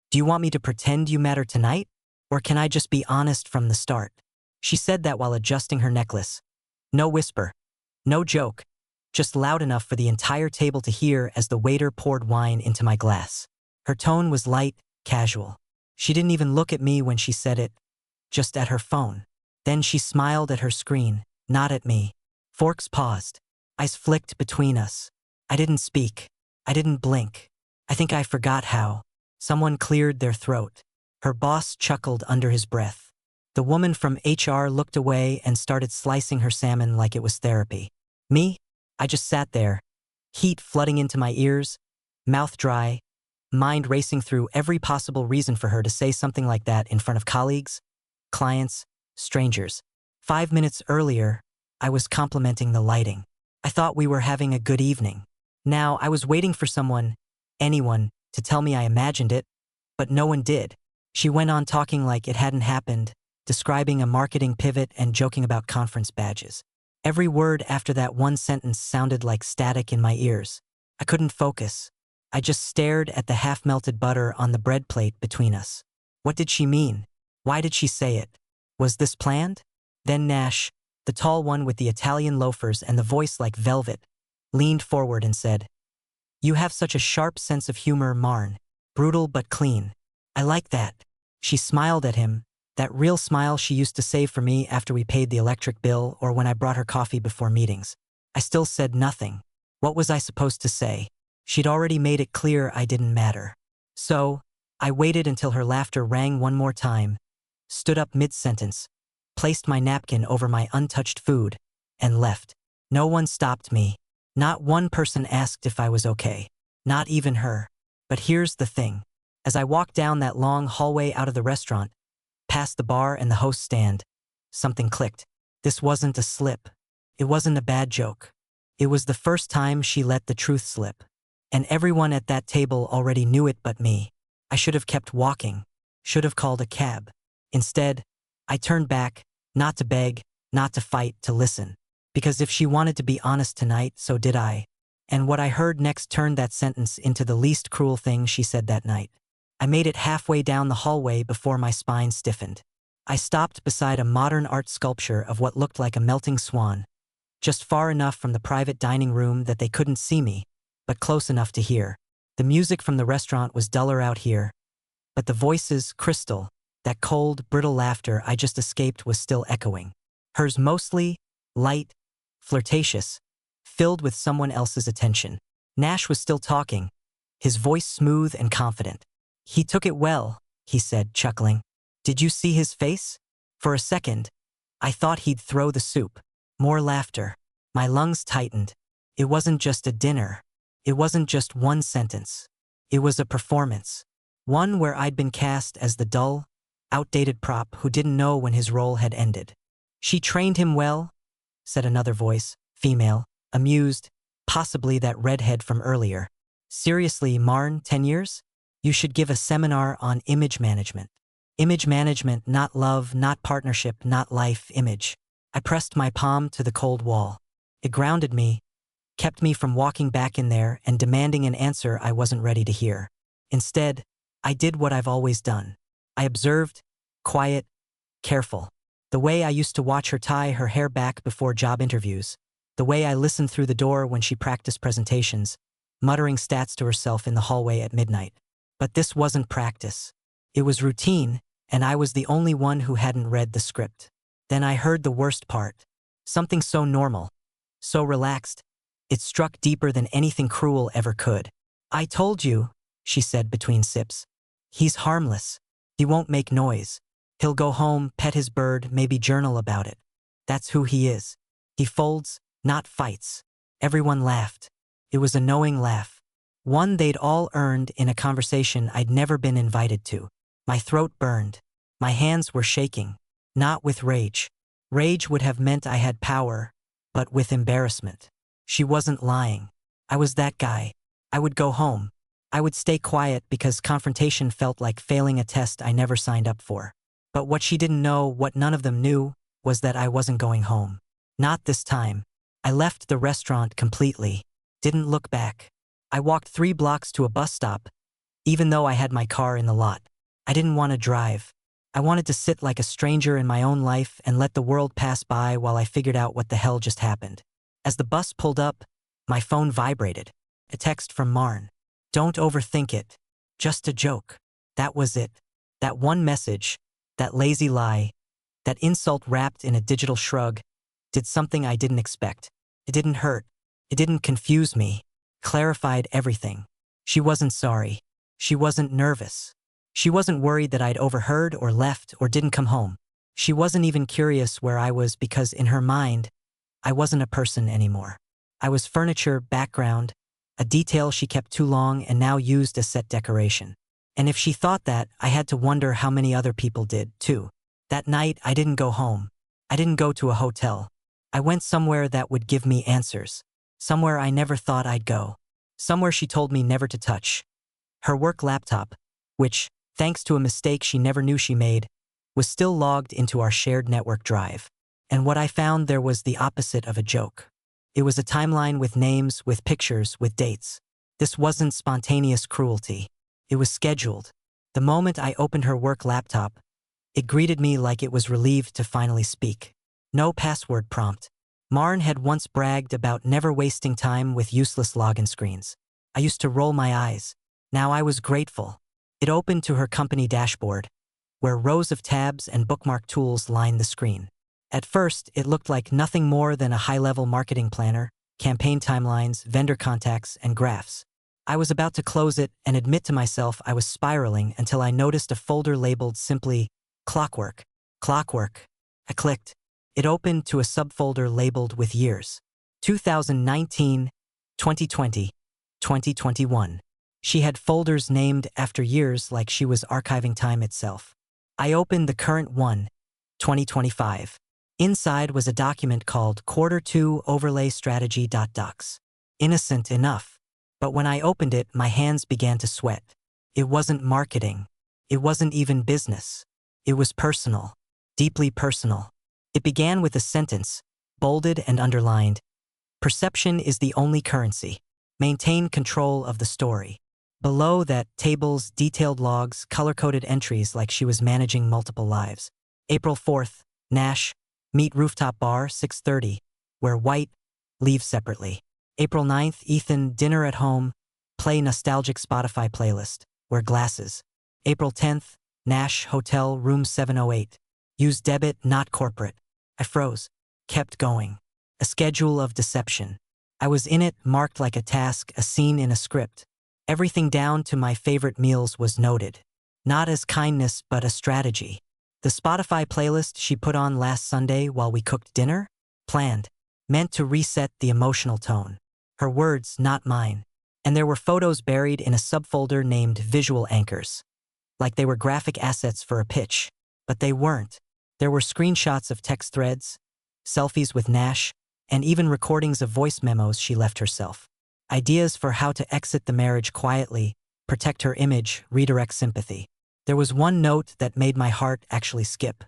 Do you want me to pretend you matter tonight? Or can I just be honest from the start? She said that while adjusting her necklace. No whisper. No joke. Just loud enough for the entire table to hear as the waiter poured wine into my glass. Her tone was light, casual. She didn't even look at me when she said it, just at her phone. Then she smiled at her screen, not at me. Forks paused. Eyes flicked between us. I didn't speak. I didn't blink. I think I forgot how. Someone cleared their throat. Her boss chuckled under his breath. The woman from HR looked away and started slicing her salmon like it was therapy. Me? I just sat there, heat flooding into my ears, mouth dry, mind racing through every possible reason for her to say something like that in front of colleagues, clients, strangers. 5 minutes earlier, I was complimenting the lighting. I thought we were having a good evening. Now I was waiting for someone, anyone, to tell me I imagined it, but no one did. She went on talking like it hadn't happened, describing a marketing pivot and joking about conference badges. Every word after that one sentence sounded like static in my ears. I couldn't focus. I just stared at the half-melted butter on the bread plate between us. What did she mean? Why did she say it? Was this planned? Then Nash, the tall one with the Italian loafers and the voice like velvet, leaned forward and said, "You have such a sharp sense of humor, Marn. Brutal but clean. I like that." She smiled at him, that real smile she used to save for me after we paid the electric bill or when I brought her coffee before meetings. I still said nothing. What was I supposed to say? She'd already made it clear I didn't matter. So, I waited until her laughter rang one more time, stood up mid-sentence, placed my napkin over my untouched food, and left. No one stopped me. Not one person asked if I was okay. Not even her. But here's the thing. As I walked down that long hallway out of the restaurant, past the bar and the host stand, something clicked. This wasn't a slip. It wasn't a bad joke. It was the first time she let the truth slip. And everyone at that table already knew it but me. I should have kept walking. Should have called a cab. Instead, I turned back, not to beg, not to fight, to listen. Because if she wanted to be honest tonight, so did I. And what I heard next turned that sentence into the least cruel thing she said that night. I made it halfway down the hallway before my spine stiffened. I stopped beside a modern art sculpture of what looked like a melting swan, just far enough from the private dining room that they couldn't see me, but close enough to hear. The music from the restaurant was duller out here, but the voices, crystal, that cold, brittle laughter I just escaped was still echoing. Hers mostly, light, flirtatious, filled with someone else's attention. Nash was still talking, his voice smooth and confident. "He took it well," he said, chuckling. "Did you see his face? For a second, I thought he'd throw the soup." More laughter. My lungs tightened. It wasn't just a dinner. It wasn't just one sentence. It was a performance. One where I'd been cast as the dull, outdated prop who didn't know when his role had ended. "She trained him well," said another voice, female, amused, possibly that redhead from earlier. "Seriously, Marn, 10 years? You should give a seminar on image management." Image management, not love, not partnership, not life, image. I pressed my palm to the cold wall. It grounded me, kept me from walking back in there and demanding an answer I wasn't ready to hear. Instead, I did what I've always done. I observed, quiet, careful. The way I used to watch her tie her hair back before job interviews. The way I listened through the door when she practiced presentations, muttering stats to herself in the hallway at midnight. But this wasn't practice. It was routine, and I was the only one who hadn't read the script. Then I heard the worst part. Something so normal, so relaxed, it struck deeper than anything cruel ever could. "I told you," she said between sips. "He's harmless. He won't make noise. He'll go home, pet his bird, maybe journal about it. That's who he is. He folds, not fights." Everyone laughed. It was a knowing laugh. One they'd all earned in a conversation I'd never been invited to. My throat burned. My hands were shaking. Not with rage. Rage would have meant I had power, but with embarrassment. She wasn't lying. I was that guy. I would go home. I would stay quiet because confrontation felt like failing a test I never signed up for. But what she didn't know, what none of them knew, was that I wasn't going home. Not this time. I left the restaurant completely. Didn't look back. I walked 3 blocks to a bus stop, Even though I had my car in the lot, I didn't want to drive. I wanted to sit like a stranger in my own life and let the world pass by while I figured out what the hell just happened. As the bus pulled up, my phone vibrated. A text from Marn. Don't overthink it. Just a joke. That was it. That one message, that lazy lie, that insult wrapped in a digital shrug, did something I didn't expect. It didn't hurt. It didn't confuse me. Clarified everything. She wasn't sorry. She wasn't nervous. She wasn't worried that I'd overheard or left or didn't come home. She wasn't even curious where I was because in her mind, I wasn't a person anymore. I was furniture, background, a detail she kept too long and now used as set decoration. And if she thought that, I had to wonder how many other people did, too. That night, I didn't go home. I didn't go to a hotel. I went somewhere that would give me answers. Somewhere I never thought I'd go. Somewhere she told me never to touch. Her work laptop, which, thanks to a mistake she never knew she made, was still logged into our shared network drive. And what I found there was the opposite of a joke. It was a timeline with names, with pictures, with dates. This wasn't spontaneous cruelty. It was scheduled. The moment I opened her work laptop, it greeted me like it was relieved to finally speak. No password prompt. Marn had once bragged about never wasting time with useless login screens. I used to roll my eyes. Now I was grateful. It opened to her company dashboard, where rows of tabs and bookmark tools lined the screen. At first, it looked like nothing more than a high-level marketing planner, campaign timelines, vendor contacts, and graphs. I was about to close it and admit to myself I was spiraling until I noticed a folder labeled simply Clockwork. Clockwork. I clicked. It opened to a subfolder labeled with years. 2019, 2020, 2021. She had folders named after years like she was archiving time itself. I opened the current one, 2025. Inside was a document called Q2 Overlay Strategy.docs. Innocent enough. But when I opened it, my hands began to sweat. It wasn't marketing. It wasn't even business. It was personal. Deeply personal. It began with a sentence, bolded and underlined. Perception is the only currency. Maintain control of the story. Below that, tables, detailed logs, color-coded entries like she was managing multiple lives. April 4th, Nash, meet rooftop bar, 6:30. Wear white, leave separately. April 9th, Ethan, dinner at home, play nostalgic Spotify playlist. Wear glasses. April 10th, Nash, hotel, room 708. Use debit, not corporate. I froze. Kept going. A schedule of deception. I was in it, marked like a task, a scene in a script. Everything down to my favorite meals was noted. Not as kindness, but a strategy. The Spotify playlist she put on last Sunday while we cooked dinner? Planned. Meant to reset the emotional tone. Her words, not mine. And there were photos buried in a subfolder named Visual Anchors. Like they were graphic assets for a pitch. But they weren't. There were screenshots of text threads, selfies with Nash, and even recordings of voice memos she left herself. Ideas for how to exit the marriage quietly, protect her image, redirect sympathy. There was one note that made my heart actually skip.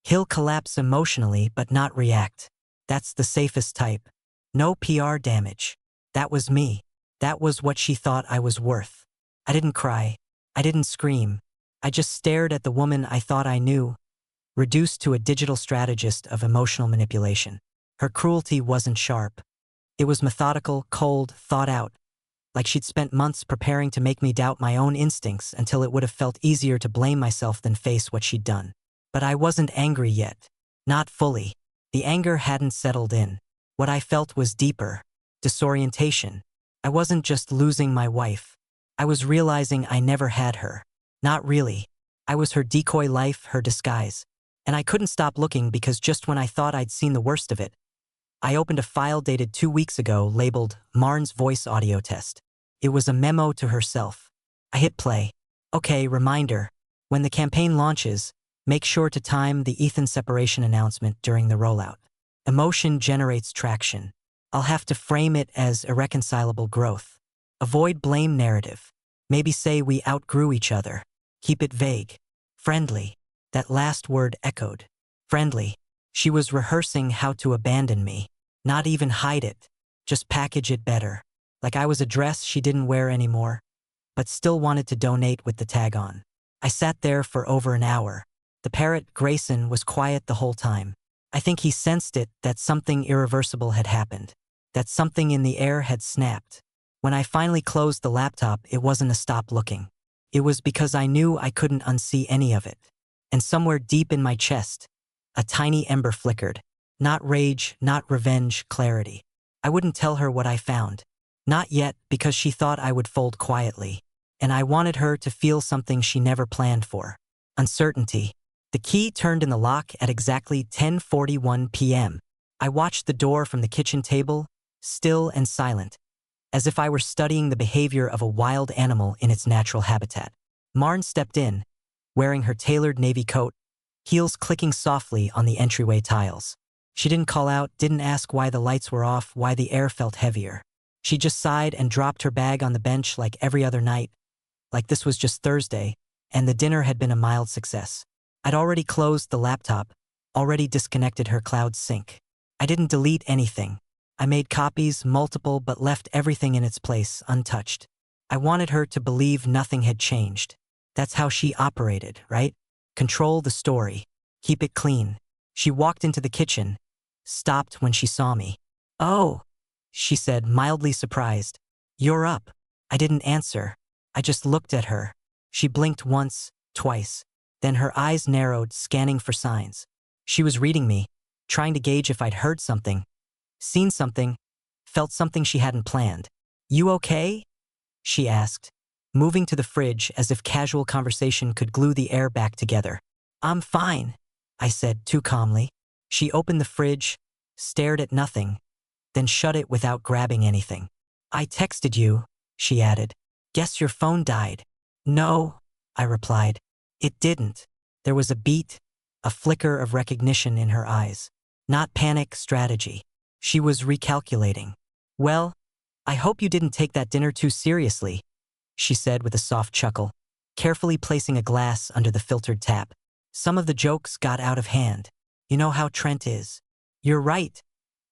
He'll collapse emotionally but not react. That's the safest type. No PR damage. That was me. That was what she thought I was worth. I didn't cry. I didn't scream. I just stared at the woman I thought I knew, reduced to a digital strategist of emotional manipulation. Her cruelty wasn't sharp. It was methodical, cold, thought out, like she'd spent months preparing to make me doubt my own instincts until it would have felt easier to blame myself than face what she'd done. But I wasn't angry yet. Not fully. The anger hadn't settled in. What I felt was deeper. Disorientation. I wasn't just losing my wife. I was realizing I never had her. Not really. I was her decoy life, her disguise. And I couldn't stop looking because just when I thought I'd seen the worst of it, I opened a file dated 2 weeks ago labeled Marn's Voice Audio Test. It was a memo to herself. I hit play. Okay, reminder. When the campaign launches, make sure to time the Ethan separation announcement during the rollout. Emotion generates traction. I'll have to frame it as irreconcilable growth. Avoid blame narrative. Maybe say we outgrew each other. Keep it vague. Friendly. That last word echoed. Friendly. She was rehearsing how to abandon me. Not even hide it. Just package it better. Like I was a dress she didn't wear anymore. but still wanted to donate with the tag on. I sat there for over an hour. The parrot, Grayson, was quiet the whole time. I think he sensed it, that something irreversible had happened, that something in the air had snapped. When I finally closed the laptop, it wasn't a stop looking. It was because I knew I couldn't unsee any of it. And somewhere deep in my chest, a tiny ember flickered. Not rage, not revenge, clarity. I wouldn't tell her what I found. Not yet, because she thought I would fold quietly. And I wanted her to feel something she never planned for. Uncertainty. The key turned in the lock at exactly 10:41 p.m. I watched the door from the kitchen table, still and silent, as if I were studying the behavior of a wild animal in its natural habitat. Marn stepped in, wearing her tailored navy coat, heels clicking softly on the entryway tiles. She didn't call out, didn't ask why the lights were off, why the air felt heavier. She just sighed and dropped her bag on the bench like every other night, like this was just Thursday, and the dinner had been a mild success. I'd already closed the laptop, already disconnected her cloud sync. I didn't delete anything. I made copies, multiple, but left everything in its place, untouched. I wanted her to believe nothing had changed. That's how she operated, right? Control the story. Keep it clean. She walked into the kitchen, stopped when she saw me. "Oh," she said, mildly surprised. "You're up." I didn't answer. I just looked at her. She blinked once, twice. Then her eyes narrowed, scanning for signs. She was reading me, trying to gauge if I'd heard something, seen something, felt something she hadn't planned. "You okay?" she asked, moving to the fridge as if casual conversation could glue the air back together. "I'm fine," I said too calmly. She opened the fridge, stared at nothing, then shut it without grabbing anything. "I texted you," she added. "Guess your phone died." "No," I replied. "It didn't." There was a beat, a flicker of recognition in her eyes. Not panic, strategy. She was recalculating. "Well, I hope you didn't take that dinner too seriously," she said with a soft chuckle, carefully placing a glass under the filtered tap. "Some of the jokes got out of hand. You know how Trent is." "You're right,"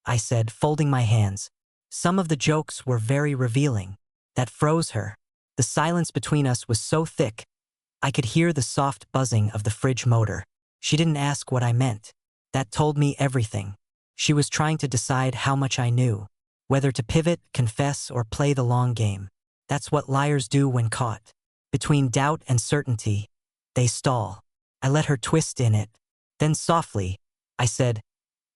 I said, folding my hands. Some of the jokes were very revealing. That froze her. The silence between us was so thick, I could hear the soft buzzing of the fridge motor. She didn't ask what I meant. That told me everything. She was trying to decide how much I knew, whether to pivot, confess, or play the long game. That's what liars do when caught. Between doubt and certainty, they stall. I let her twist in it. Then softly, I said,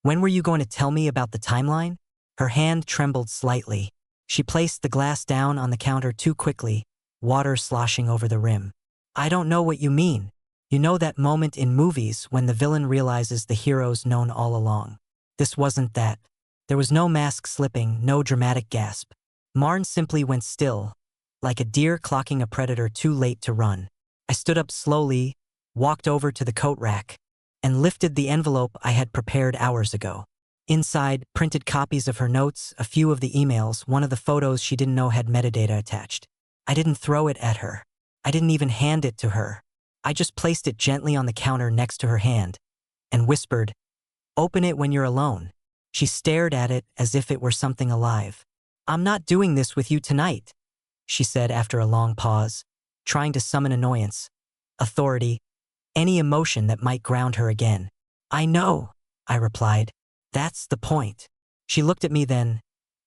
"When were you going to tell me about the timeline?" Her hand trembled slightly. She placed the glass down on the counter too quickly, water sloshing over the rim. "I don't know what you mean. You know that moment in movies when the villain realizes the hero's known all along. This wasn't that. There was no mask slipping, no dramatic gasp. Marn simply went still, like a deer clocking a predator too late to run. I stood up slowly, walked over to the coat rack, and lifted the envelope I had prepared hours ago. Inside, printed copies of her notes, a few of the emails, one of the photos she didn't know had metadata attached. I didn't throw it at her. I didn't even hand it to her. I just placed it gently on the counter next to her hand and whispered, "Open it when you're alone." She stared at it as if it were something alive. "I'm not doing this with you tonight," she said after a long pause, trying to summon annoyance, authority, any emotion that might ground her again. "I know," I replied. "That's the point." She looked at me then,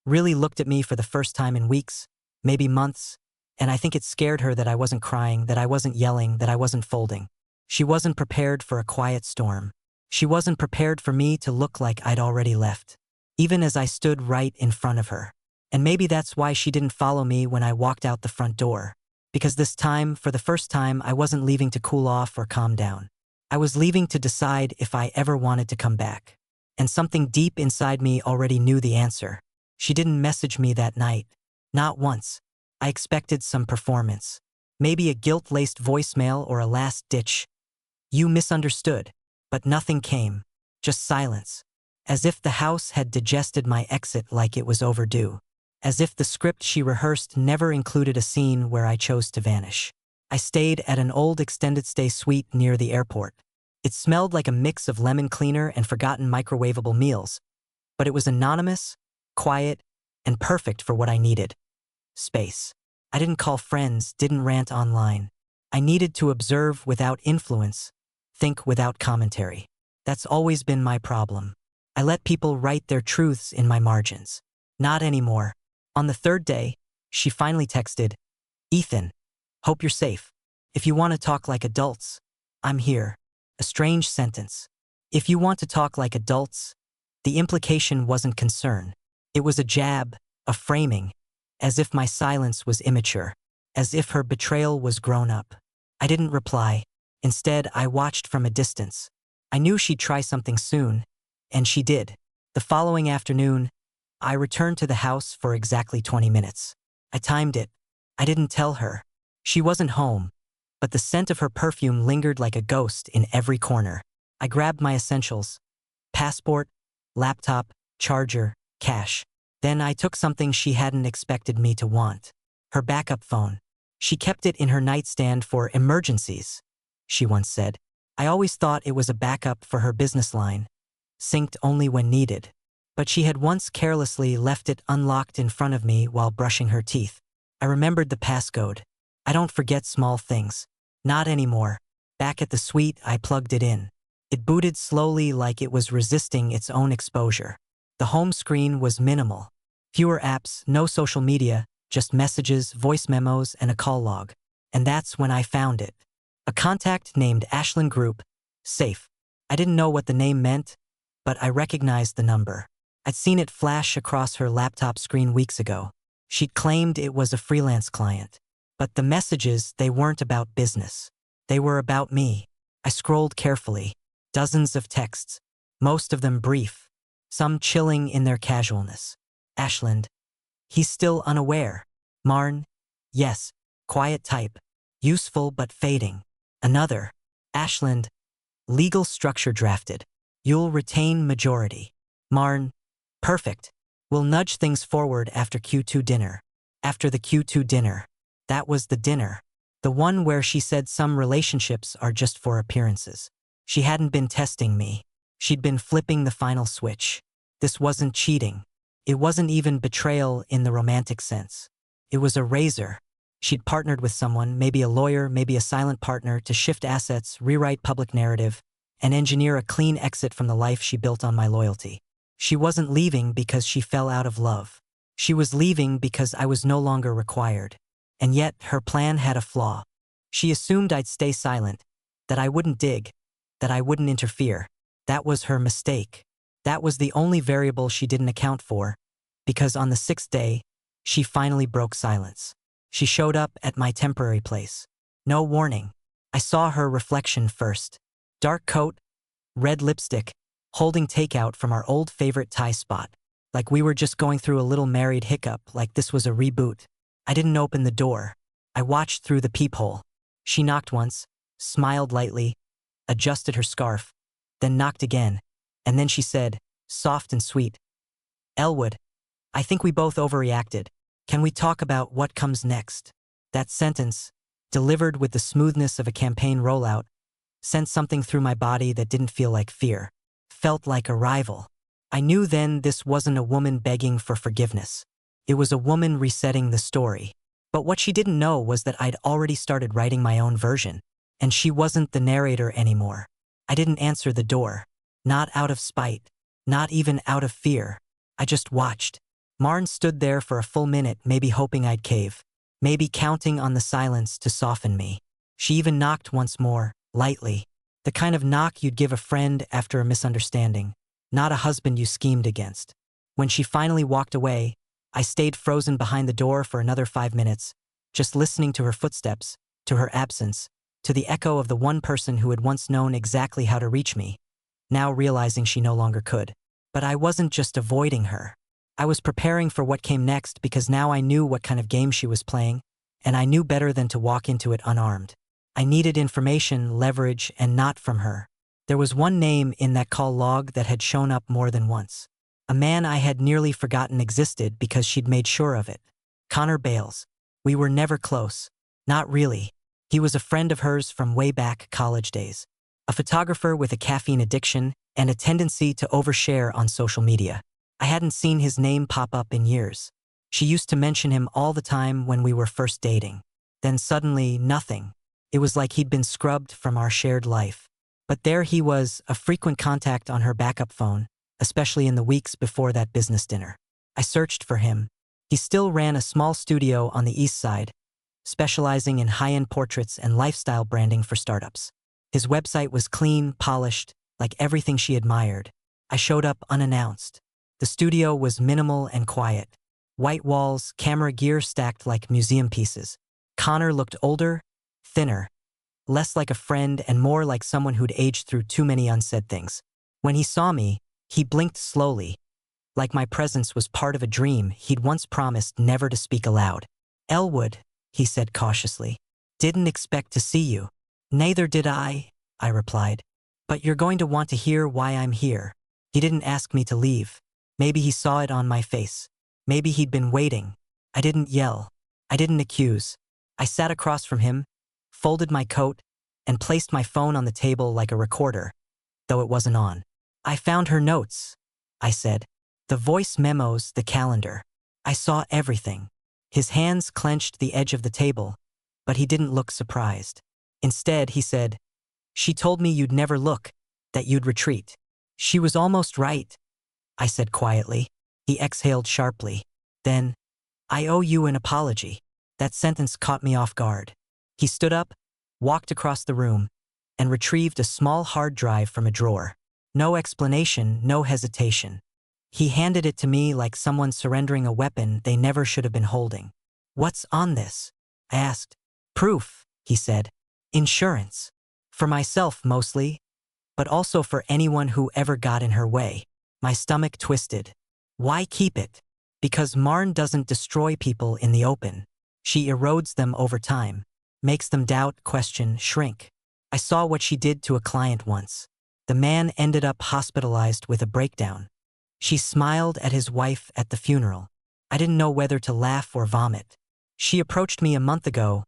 really looked at me for the first time in weeks, maybe months, and I think it scared her that I wasn't crying, that I wasn't yelling, that I wasn't folding. She wasn't prepared for a quiet storm. She wasn't prepared for me to look like I'd already left, even as I stood right in front of her. And maybe that's why she didn't follow me when I walked out the front door. Because this time, for the first time, I wasn't leaving to cool off or calm down. I was leaving to decide if I ever wanted to come back. And something deep inside me already knew the answer. She didn't message me that night. Not once. I expected some performance. Maybe a guilt-laced voicemail or a last-ditch, "You misunderstood." But nothing came. Just silence. As if the house had digested my exit like it was overdue. As if the script she rehearsed never included a scene where I chose to vanish. I stayed at an old extended-stay suite near the airport. It smelled like a mix of lemon cleaner and forgotten microwavable meals, but it was anonymous, quiet, and perfect for what I needed. Space. I didn't call friends, didn't rant online. I needed to observe without influence, think without commentary. That's always been my problem. I let people write their truths in my margins. Not anymore. On the third day, she finally texted, "Ethan, hope you're safe. If you want to talk like adults, I'm here." A strange sentence. If you want to talk like adults, the implication wasn't concern. It was a jab, a framing, as if my silence was immature, as if her betrayal was grown up. I didn't reply. Instead, I watched from a distance. I knew she'd try something soon, and she did. The following afternoon, I returned to the house for exactly 20 minutes. I timed it. I didn't tell her. She wasn't home, but the scent of her perfume lingered like a ghost in every corner. I grabbed my essentials: passport, laptop, charger, cash. Then I took something she hadn't expected me to want: her backup phone. She kept it in her nightstand for emergencies, she once said. I always thought it was a backup for her business line, synced only when needed. But she had once carelessly left it unlocked in front of me while brushing her teeth. I remembered the passcode. I don't forget small things. Not anymore. Back at the suite, I plugged it in. It booted slowly, like it was resisting its own exposure. The home screen was minimal. Fewer apps, no social media, just messages, voice memos, and a call log. And that's when I found it. A contact named Ashlyn Group, safe. I didn't know what the name meant, but I recognized the number. I'd seen it flash across her laptop screen weeks ago. She'd claimed it was a freelance client. But the messages, they weren't about business. They were about me. I scrolled carefully. Dozens of texts, most of them brief, some chilling in their casualness. Ashland. He's still unaware. Marn. Yes. Quiet type. Useful but fading. Another. Ashland. Legal structure drafted. You'll retain majority. Marn. Perfect. We'll nudge things forward after Q2 dinner. After the Q2 dinner. That was the dinner. The one where she said some relationships are just for appearances. She hadn't been testing me. She'd been flipping the final switch. This wasn't cheating. It wasn't even betrayal in the romantic sense. It was a razor. She'd partnered with someone, maybe a lawyer, maybe a silent partner, to shift assets, rewrite public narrative, and engineer a clean exit from the life she built on my loyalty. She wasn't leaving because she fell out of love. She was leaving because I was no longer required. And yet, her plan had a flaw. She assumed I'd stay silent, that I wouldn't dig, that I wouldn't interfere. That was her mistake. That was the only variable she didn't account for, because on the 6th day, she finally broke silence. She showed up at my temporary place. No warning. I saw her reflection first. Dark coat, red lipstick, holding takeout from our old favorite Thai spot. Like we were just going through a little married hiccup, like this was a reboot. I didn't open the door. I watched through the peephole. She knocked once, smiled lightly, adjusted her scarf, then knocked again, and then she said, soft and sweet, "Elwood, I think we both overreacted. Can we talk about what comes next?" That sentence, delivered with the smoothness of a campaign rollout, sent something through my body that didn't feel like fear. Felt like arrival. I knew then this wasn't a woman begging for forgiveness. It was a woman resetting the story. But what she didn't know was that I'd already started writing my own version, and she wasn't the narrator anymore. I didn't answer the door. Not out of spite. Not even out of fear. I just watched. Marn stood there for a full minute, maybe hoping I'd cave. Maybe counting on the silence to soften me. She even knocked once more, lightly. The kind of knock you'd give a friend after a misunderstanding, not a husband you schemed against. When she finally walked away, I stayed frozen behind the door for another 5 minutes, just listening to her footsteps, to her absence, to the echo of the one person who had once known exactly how to reach me, now realizing she no longer could. But I wasn't just avoiding her. I was preparing for what came next, because now I knew what kind of game she was playing, and I knew better than to walk into it unarmed. I needed information, leverage, and not from her. There was one name in that call log that had shown up more than once. A man I had nearly forgotten existed because she'd made sure of it. Connor Bales. We were never close. Not really. He was a friend of hers from way back college days. A photographer with a caffeine addiction and a tendency to overshare on social media. I hadn't seen his name pop up in years. She used to mention him all the time when we were first dating. Then suddenly, nothing. It was like he'd been scrubbed from our shared life. But there he was, a frequent contact on her backup phone, especially in the weeks before that business dinner. I searched for him. He still ran a small studio on the east side, specializing in high-end portraits and lifestyle branding for startups. His website was clean, polished, like everything she admired. I showed up unannounced. The studio was minimal and quiet. White walls, camera gear stacked like museum pieces. Connor looked older, thinner, less like a friend and more like someone who'd aged through too many unsaid things. When he saw me, he blinked slowly, like my presence was part of a dream he'd once promised never to speak aloud. "Elwood," he said cautiously. "Didn't expect to see you." "Neither did I replied. "But you're going to want to hear why I'm here." He didn't ask me to leave. Maybe he saw it on my face. Maybe he'd been waiting. I didn't yell. I didn't accuse. I sat across from him, folded my coat, and placed my phone on the table like a recorder, though it wasn't on. "I found her notes," I said. "The voice memos, the calendar. I saw everything." His hands clenched the edge of the table, but he didn't look surprised. Instead, he said, "She told me you'd never look, that you'd retreat." "She was almost right," I said quietly. He exhaled sharply. Then, "I owe you an apology." That sentence caught me off guard. He stood up, walked across the room, and retrieved a small hard drive from a drawer. No explanation, no hesitation. He handed it to me like someone surrendering a weapon they never should have been holding. "What's on this?" I asked. "Proof," he said. "Insurance. For myself mostly, but also for anyone who ever got in her way." My stomach twisted. "Why keep it?" "Because Marn doesn't destroy people in the open. She erodes them over time, makes them doubt, question, shrink. I saw what she did to a client once. The man ended up hospitalized with a breakdown. She smiled at his wife at the funeral. I didn't know whether to laugh or vomit. She approached me a month ago,"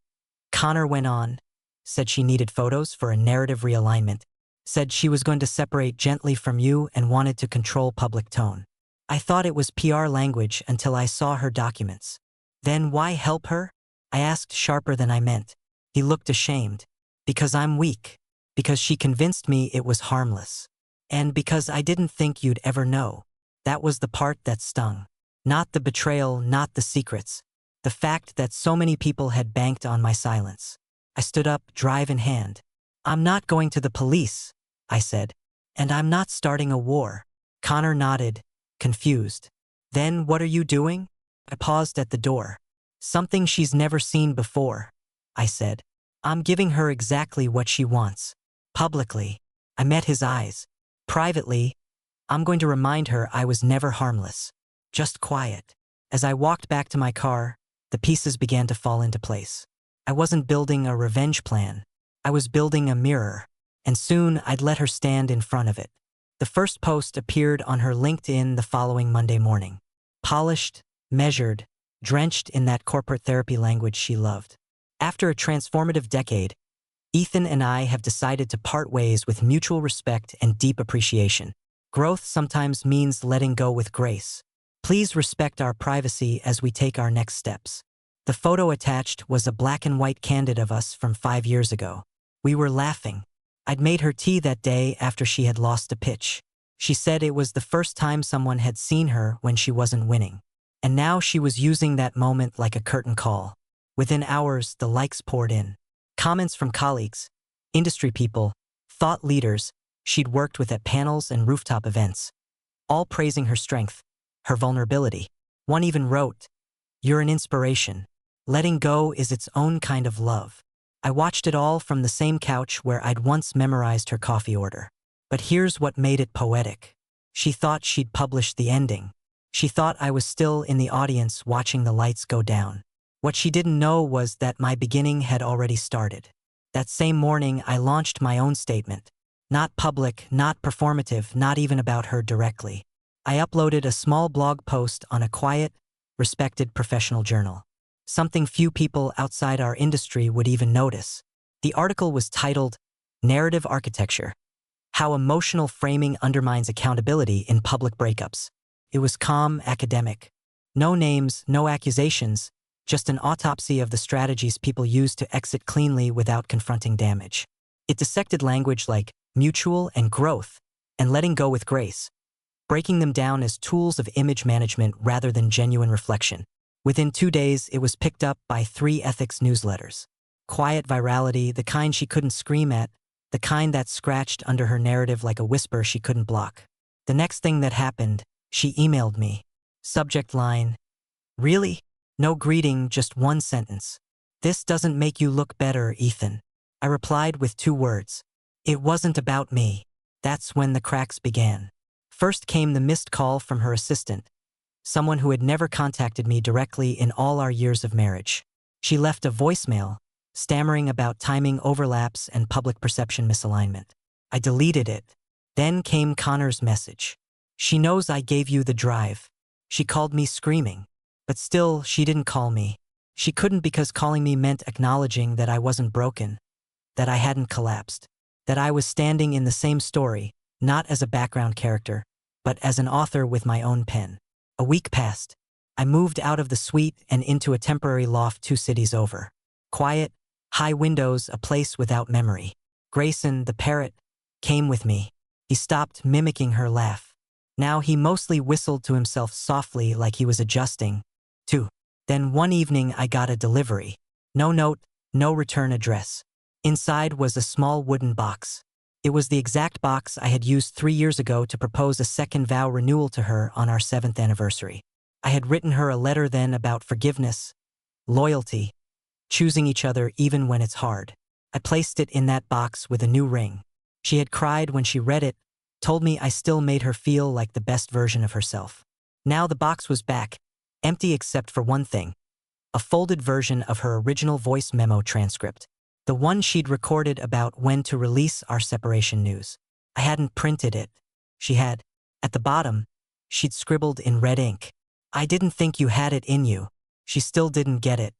Connor went on, "said she needed photos for a narrative realignment, said she was going to separate gently from you and wanted to control public tone. I thought it was PR language until I saw her documents." "Then why help her?" I asked, sharper than I meant. He looked ashamed. "Because I'm weak. Because she convinced me it was harmless. And because I didn't think you'd ever know." That was the part that stung. Not the betrayal, not the secrets. The fact that so many people had banked on my silence. I stood up, drive in hand. "I'm not going to the police," I said. "And I'm not starting a war." Connor nodded, confused. "Then what are you doing?" I paused at the door. "Something she's never seen before," I said. "I'm giving her exactly what she wants. Publicly." I met his eyes. "Privately, I'm going to remind her I was never harmless. Just quiet." As I walked back to my car, the pieces began to fall into place. I wasn't building a revenge plan. I was building a mirror, and soon I'd let her stand in front of it. The first post appeared on her LinkedIn the following Monday morning. Polished, measured, drenched in that corporate therapy language she loved. "After a transformative decade, Ethan and I have decided to part ways with mutual respect and deep appreciation. Growth sometimes means letting go with grace. Please respect our privacy as we take our next steps." The photo attached was a black and white candid of us from 5 years ago. We were laughing. I'd made her tea that day after she had lost a pitch. She said it was the first time someone had seen her when she wasn't winning. And now she was using that moment like a curtain call. Within hours, the likes poured in. Comments from colleagues, industry people, thought leaders she'd worked with at panels and rooftop events, all praising her strength, her vulnerability. One even wrote, "You're an inspiration. Letting go is its own kind of love." I watched it all from the same couch where I'd once memorized her coffee order. But here's what made it poetic. She thought she'd published the ending. She thought I was still in the audience watching the lights go down. What she didn't know was that my beginning had already started. That same morning, I launched my own statement. Not public, not performative, not even about her directly. I uploaded a small blog post on a quiet, respected professional journal. Something few people outside our industry would even notice. The article was titled, "Narrative Architecture: How Emotional Framing Undermines Accountability in Public Breakups." It was calm, academic. No names, no accusations, just an autopsy of the strategies people use to exit cleanly without confronting damage. It dissected language like mutual and growth, and letting go with grace, breaking them down as tools of image management rather than genuine reflection. Within 2 days, it was picked up by 3 ethics newsletters. Quiet virality, the kind she couldn't scream at, the kind that scratched under her narrative like a whisper she couldn't block. The next thing that happened, she emailed me. Subject line, "Really? No greeting, just one sentence. This doesn't make you look better, Ethan." I replied with 2 words. It wasn't about me. That's when the cracks began. First came the missed call from her assistant, someone who had never contacted me directly in all our years of marriage. She left a voicemail, stammering about timing overlaps and public perception misalignment. I deleted it. Then came Connor's message. "She knows I gave you the drive." She called me screaming. But still, she didn't call me. She couldn't because calling me meant acknowledging that I wasn't broken, that I hadn't collapsed, that I was standing in the same story, not as a background character, but as an author with my own pen. A week passed. I moved out of the suite and into a temporary loft 2 cities over. Quiet, high windows, a place without memory. Grayson, the parrot, came with me. He stopped mimicking her laugh. Now he mostly whistled to himself softly like he was adjusting. 2. Then one evening I got a delivery. No note, no return address. Inside was a small wooden box. It was the exact box I had used 3 years ago to propose a second vow renewal to her on our 7th anniversary. I had written her a letter then about forgiveness, loyalty, choosing each other even when it's hard. I placed it in that box with a new ring. She had cried when she read it, told me I still made her feel like the best version of herself. Now the box was back, empty except for one thing, a folded version of her original voice memo transcript. The one she'd recorded about when to release our separation news. I hadn't printed it. She had. At the bottom, she'd scribbled in red ink. "I didn't think you had it in you." She still didn't get it.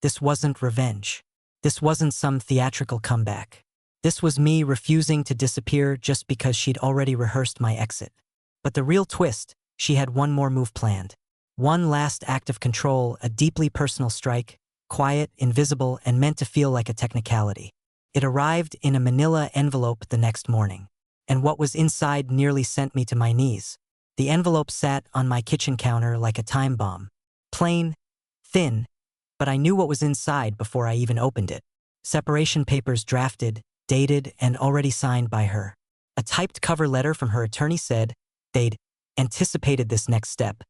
This wasn't revenge. This wasn't some theatrical comeback. This was me refusing to disappear just because she'd already rehearsed my exit. But the real twist, she had one more move planned. One last act of control, a deeply personal strike, quiet, invisible, and meant to feel like a technicality. It arrived in a manila envelope the next morning, and what was inside nearly sent me to my knees. The envelope sat on my kitchen counter like a time bomb. Plain, thin, but I knew what was inside before I even opened it. Separation papers drafted, dated, and already signed by her. A typed cover letter from her attorney said they'd anticipated this next step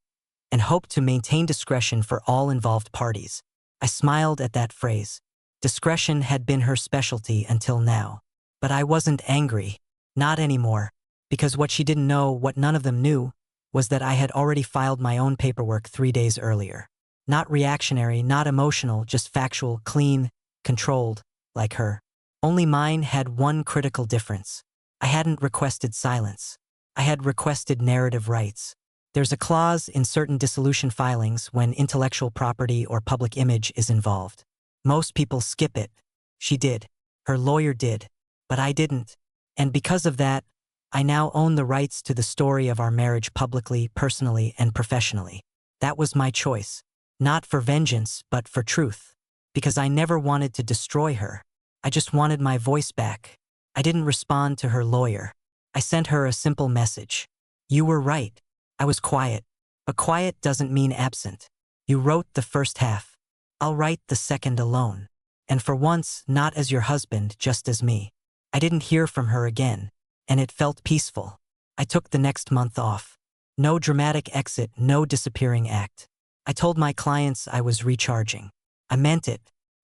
and hoped to maintain discretion for all involved parties. I smiled at that phrase. Discretion had been her specialty until now. But I wasn't angry. Not anymore. Because what she didn't know, what none of them knew, was that I had already filed my own paperwork 3 days earlier. Not reactionary, not emotional, just factual, clean, controlled, like her. Only mine had one critical difference. I hadn't requested silence. I had requested narrative rights. There's a clause in certain dissolution filings when intellectual property or public image is involved. Most people skip it. She did. Her lawyer did. But I didn't. And because of that, I now own the rights to the story of our marriage publicly, personally, and professionally. That was my choice. Not for vengeance, but for truth. Because I never wanted to destroy her. I just wanted my voice back. I didn't respond to her lawyer. I sent her a simple message. You were right. I was quiet. But quiet doesn't mean absent. You wrote the first half. I'll write the second alone. And for once, not as your husband, just as me. I didn't hear from her again, and it felt peaceful. I took the next month off. No dramatic exit, no disappearing act. I told my clients I was recharging. I meant it.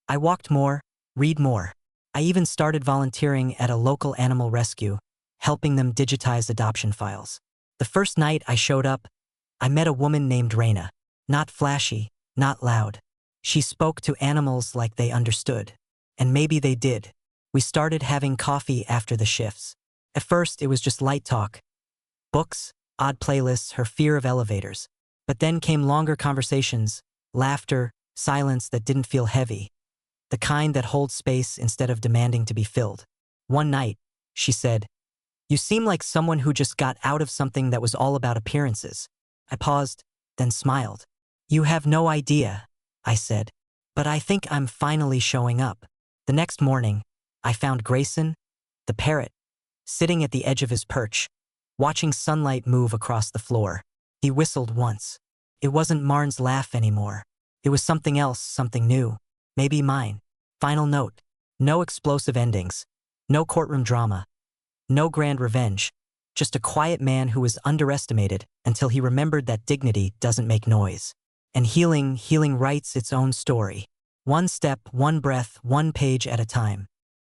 I walked more, read more. I even started volunteering at a local animal rescue, helping them digitize adoption files. The first night I showed up, I met a woman named Raina. Not flashy, not loud. She spoke to animals like they understood. And maybe they did. We started having coffee after the shifts. At first, it was just light talk. Books, odd playlists, her fear of elevators. But then came longer conversations, laughter, silence that didn't feel heavy. The kind that holds space instead of demanding to be filled. One night, she said, "You seem like someone who just got out of something that was all about appearances." I paused, then smiled. You have no idea, I said. But I think I'm finally showing up. The next morning, I found Grayson, the parrot, sitting at the edge of his perch, watching sunlight move across the floor. He whistled once. It wasn't Marn's laugh anymore. It was something else, something new. Maybe mine. Final note. No explosive endings. No courtroom drama. No grand revenge. Just a quiet man who was underestimated until he remembered that dignity doesn't make noise. And healing writes its own story. One step, one breath, one page at a time.